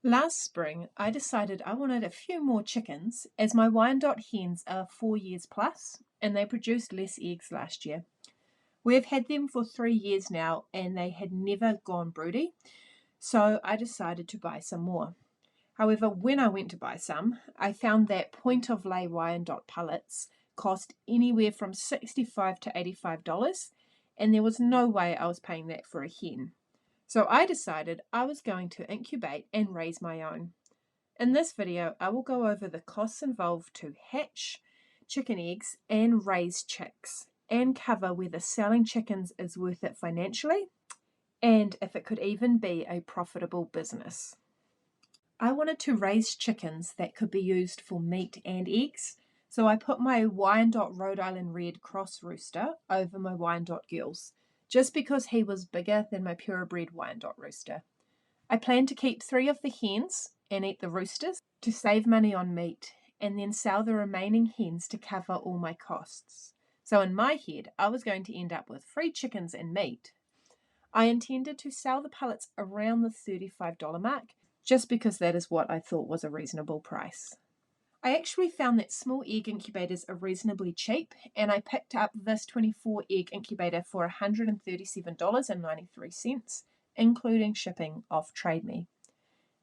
Last spring, I decided I wanted a few more chickens as my Wyandotte hens are 4 years plus and they produced less eggs last year. We have had them for 3 years now and they had never gone broody, so I decided to buy some more. However, when I went to buy some, I found that point of lay Wyandotte pullets cost anywhere from $65 to $85, and there was no way I was paying that for a hen. So I decided I was going to incubate and raise my own. In this video, I will go over the costs involved to hatch chicken eggs and raise chicks, and cover whether selling chickens is worth it financially and if it could even be a profitable business. I wanted to raise chickens that could be used for meat and eggs, so I put my Wyandotte Rhode Island Red cross rooster over my Wyandotte girls, just because he was bigger than my purebred Wyandotte rooster. I plan to keep 3 of the hens and eat the roosters to save money on meat, and then sell the remaining hens to cover all my costs. So in my head, I was going to end up with free chickens and meat. I intended to sell the pullets around the $35 mark, just because that is what I thought was a reasonable price. I actually found that small egg incubators are reasonably cheap, and I picked up this 24 egg incubator for $137.93, including shipping off Trade Me.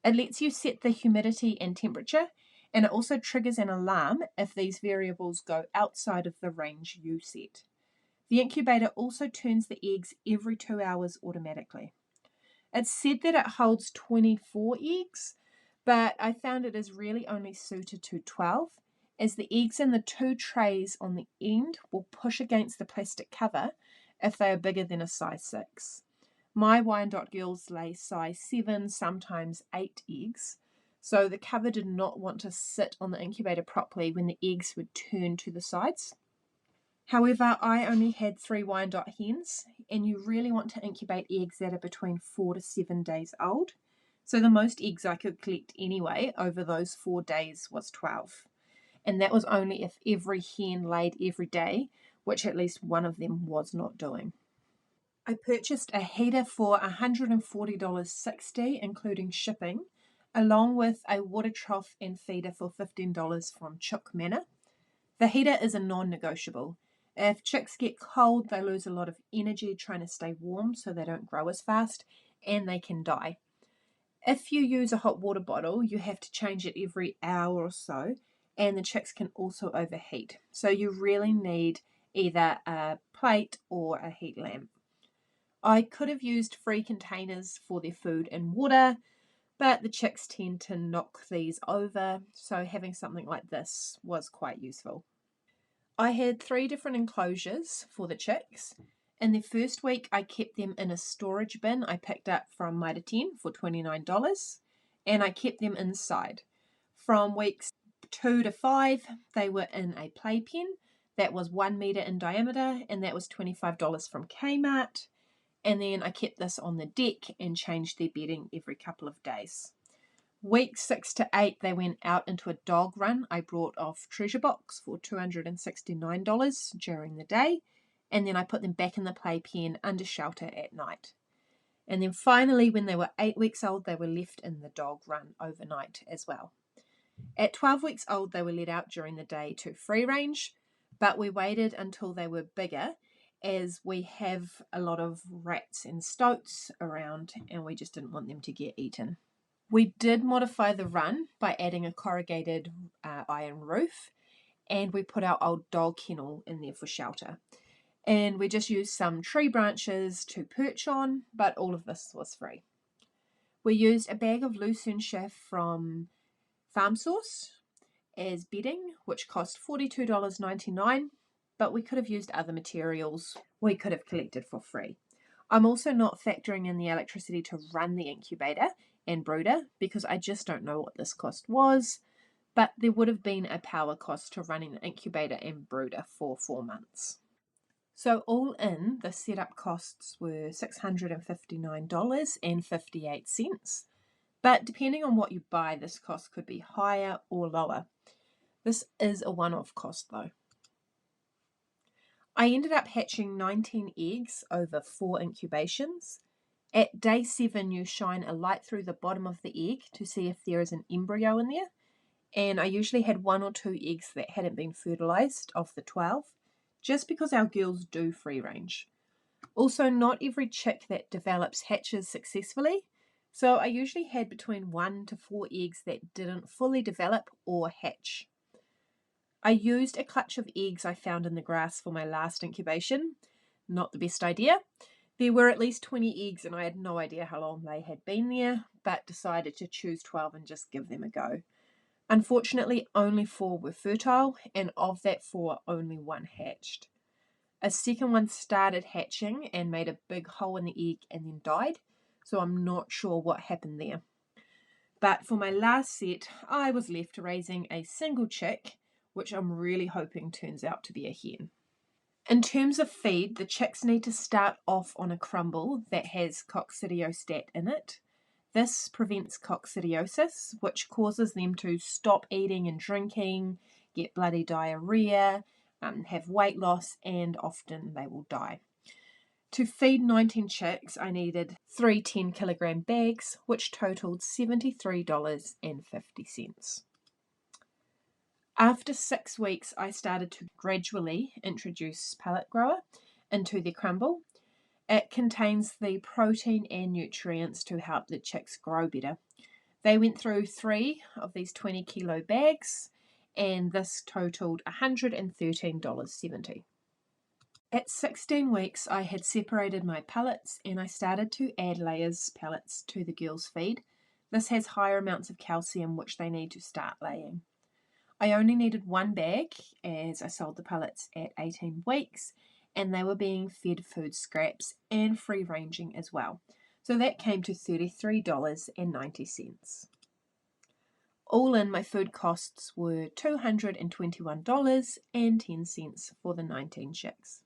It lets you set the humidity and temperature, and it also triggers an alarm if these variables go outside of the range you set. The incubator also turns the eggs every 2 hours automatically. It's said that it holds 24 eggs, but I found it is really only suited to 12, as the eggs in the 2 trays on the end will push against the plastic cover if they are bigger than a size 6. My Wyandotte girls lay size 7, sometimes 8 eggs, so the cover did not want to sit on the incubator properly when the eggs would turn to the sides. However, I only had 3 Wyandotte hens, and you really want to incubate eggs that are between 4 to 7 days old. So the most eggs I could collect anyway over those 4 days was 12. And that was only if every hen laid every day, which at least one of them was not doing. I purchased a heater for $140.60, including shipping, along with a water trough and feeder for $15 from Chook Manor. The heater is a non-negotiable. If chicks get cold, they lose a lot of energy trying to stay warm, so they don't grow as fast, and they can die. If you use a hot water bottle, you have to change it every hour or so, and the chicks can also overheat. So you really need either a plate or a heat lamp. I could have used free containers for their food and water, but the chicks tend to knock these over, so having something like this was quite useful. I had 3 different enclosures for the chicks. In the first week, I kept them in a storage bin I picked up from Mitre 10 for $29, and I kept them inside. From weeks 2 to 5, they were in a playpen that was 1 metre in diameter, and that was $25 from Kmart. And then I kept this on the deck and changed their bedding every couple of days. Week 6 to 8, they went out into a dog run I brought off Treasure Box for $269 during the day, and then I put them back in the playpen under shelter at night. And then finally, when they were 8 weeks old, they were left in the dog run overnight as well. At 12 weeks old, they were let out during the day to free range, but we waited until they were bigger, as we have a lot of rats and stoats around, and we just didn't want them to get eaten. We did modify the run by adding a corrugated iron roof, and we put our old dog kennel in there for shelter. And we just used some tree branches to perch on, but all of this was free. We used a bag of lucerne chaff from Farm Source as bedding, which cost $42.99, but we could have used other materials we could have collected for free. I'm also not factoring in the electricity to run the incubator and brooder because I just don't know what this cost was, but there would have been a power cost to running the incubator and brooder for 4 months. So all in, the setup costs were $659.58, but depending on what you buy, this cost could be higher or lower. This is a one-off cost though. I ended up hatching 19 eggs over 4 incubations, At day 7, you shine a light through the bottom of the egg to see if there is an embryo in there. And I usually had 1 or 2 eggs that hadn't been fertilized of the 12, just because our girls do free range. Also, not every chick that develops hatches successfully, so I usually had between 1 to 4 eggs that didn't fully develop or hatch. I used a clutch of eggs I found in the grass for my last incubation. Not the best idea. There were at least 20 eggs and I had no idea how long they had been there, but decided to choose 12 and just give them a go. Unfortunately, only 4 were fertile, and of that 4, only 1 hatched. A second one started hatching and made a big hole in the egg and then died, so I'm not sure what happened there. But for my last set, I was left raising a single chick, which I'm really hoping turns out to be a hen. In terms of feed, the chicks need to start off on a crumble that has coccidiostat in it. This prevents coccidiosis, which causes them to stop eating and drinking, get bloody diarrhea, have weight loss, and often they will die. To feed 19 chicks, I needed 3 10-kilogram bags, which totaled $73.50. After 6 weeks, I started to gradually introduce pellet grower into the crumble. It contains the protein and nutrients to help the chicks grow better. They went through 3 of these 20-kilo bags, and this totaled $113.70. At 16 weeks, I had separated my pellets and I started to add layers pellets to the girls' feed. This has higher amounts of calcium, which they need to start laying. I only needed 1 bag as I sold the pellets at 18 weeks, and they were being fed food scraps and free ranging as well. So that came to $33.90. All in, my food costs were $221.10 for the 19 chicks.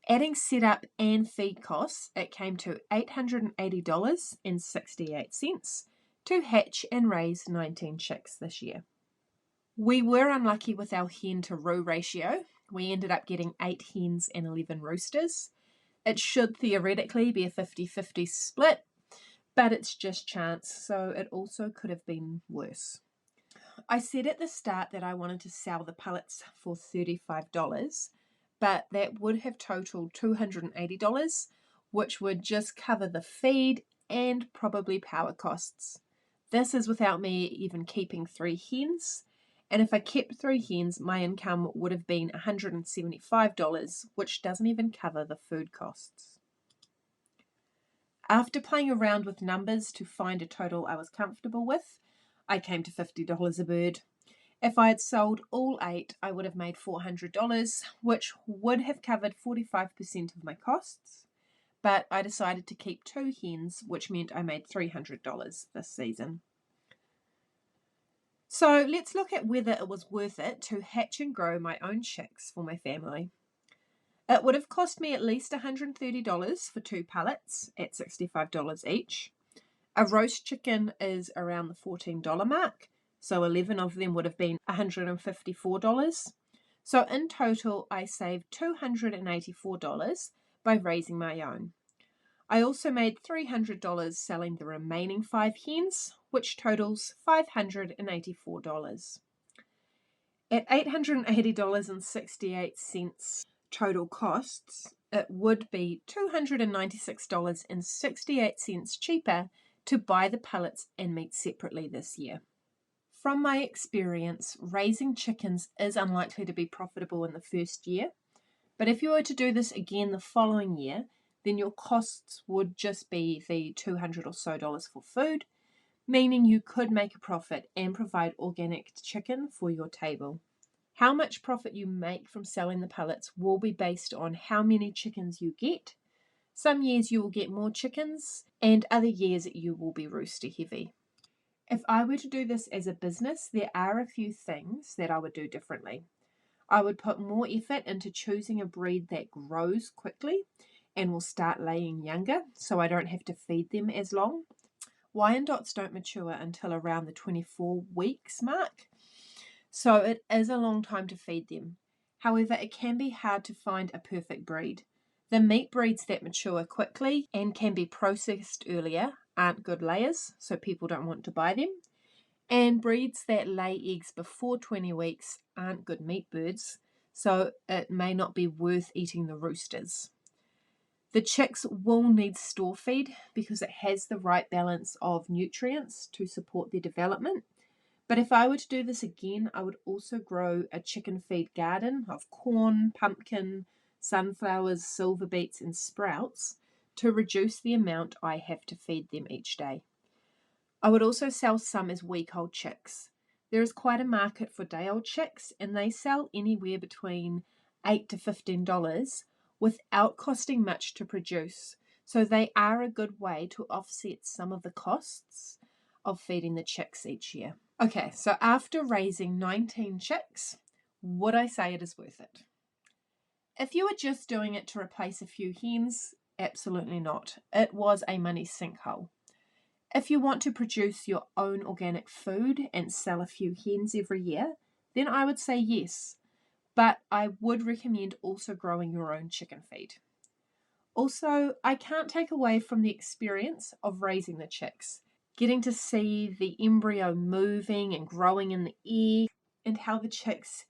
Adding setup and feed costs, it came to $880.68 to hatch and raise 19 chicks this year. We were unlucky with our hen to roe ratio. We ended up getting 8 hens and 11 roosters. It should theoretically be a 50-50 split, but it's just chance, so it also could have been worse. I said at the start that I wanted to sell the pellets for $35, but that would have totaled $280, which would just cover the feed and probably power costs. This is without me even keeping 3 hens, and if I kept 3 hens, my income would have been $175, which doesn't even cover the food costs. After playing around with numbers to find a total I was comfortable with, I came to $50 a bird. If I had sold all 8, I would have made $400, which would have covered 45% of my costs, but I decided to keep 2 hens, which meant I made $300 this season. So let's look at whether it was worth it to hatch and grow my own chicks for my family. It would have cost me at least $130 for 2 pellets at $65 each. A roast chicken is around the $14 mark, so 11 of them would have been $154. So in total, I saved $284 by raising my own. I also made $300 selling the remaining 5 hens, which totals $584. At $880.68 total costs, it would be $296.68 cheaper to buy the pellets and meat separately this year. From my experience, raising chickens is unlikely to be profitable in the first year, but if you were to do this again the following year, then your costs would just be the $200 or so for food, meaning you could make a profit and provide organic chicken for your table. How much profit you make from selling the pellets will be based on how many chickens you get. Some years you will get more chickens, and other years you will be rooster heavy. If I were to do this as a business, there are a few things that I would do differently. I would put more effort into choosing a breed that grows quickly and will start laying younger, so I don't have to feed them as long. Wyandottes don't mature until around the 24 weeks mark, so it is a long time to feed them. However, it can be hard to find a perfect breed. The meat breeds that mature quickly and can be processed earlier aren't good layers, so people don't want to buy them. And breeds that lay eggs before 20 weeks aren't good meat birds, so it may not be worth eating the roosters. The chicks will need store feed because it has the right balance of nutrients to support their development. But if I were to do this again, I would also grow a chicken feed garden of corn, pumpkin, sunflowers, silver beets, and sprouts to reduce the amount I have to feed them each day. I would also sell some as week-old chicks. There is quite a market for day-old chicks, and they sell anywhere between $8 to $15 without costing much to produce. So they are a good way to offset some of the costs of feeding the chicks each year. Okay, so after raising 19 chicks, would I say it is worth it? If you were just doing it to replace a few hens, absolutely not. It was a money sinkhole. If you want to produce your own organic food and sell a few hens every year, then I would say yes. But I would recommend also growing your own chicken feed. Also, I can't take away from the experience of raising the chicks. Getting to see the embryo moving and growing in the egg and how the chicks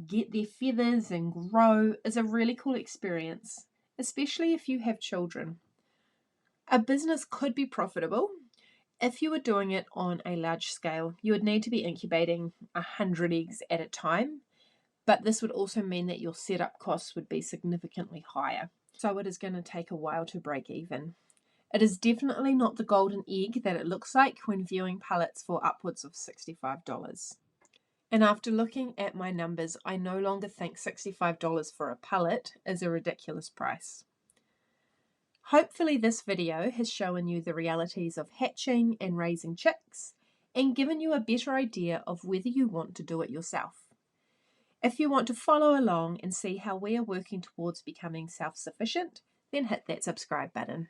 get their feathers and grow is a really cool experience, especially if you have children. A business could be profitable. If you were doing it on a large scale, you would need to be incubating 100 eggs at a time, but this would also mean that your setup costs would be significantly higher. So it is going to take a while to break even. It is definitely not the golden egg that it looks like when viewing pullets for upwards of $65. And after looking at my numbers, I no longer think $65 for a pullet is a ridiculous price. Hopefully this video has shown you the realities of hatching and raising chicks and given you a better idea of whether you want to do it yourself. If you want to follow along and see how we are working towards becoming self-sufficient, then hit that subscribe button.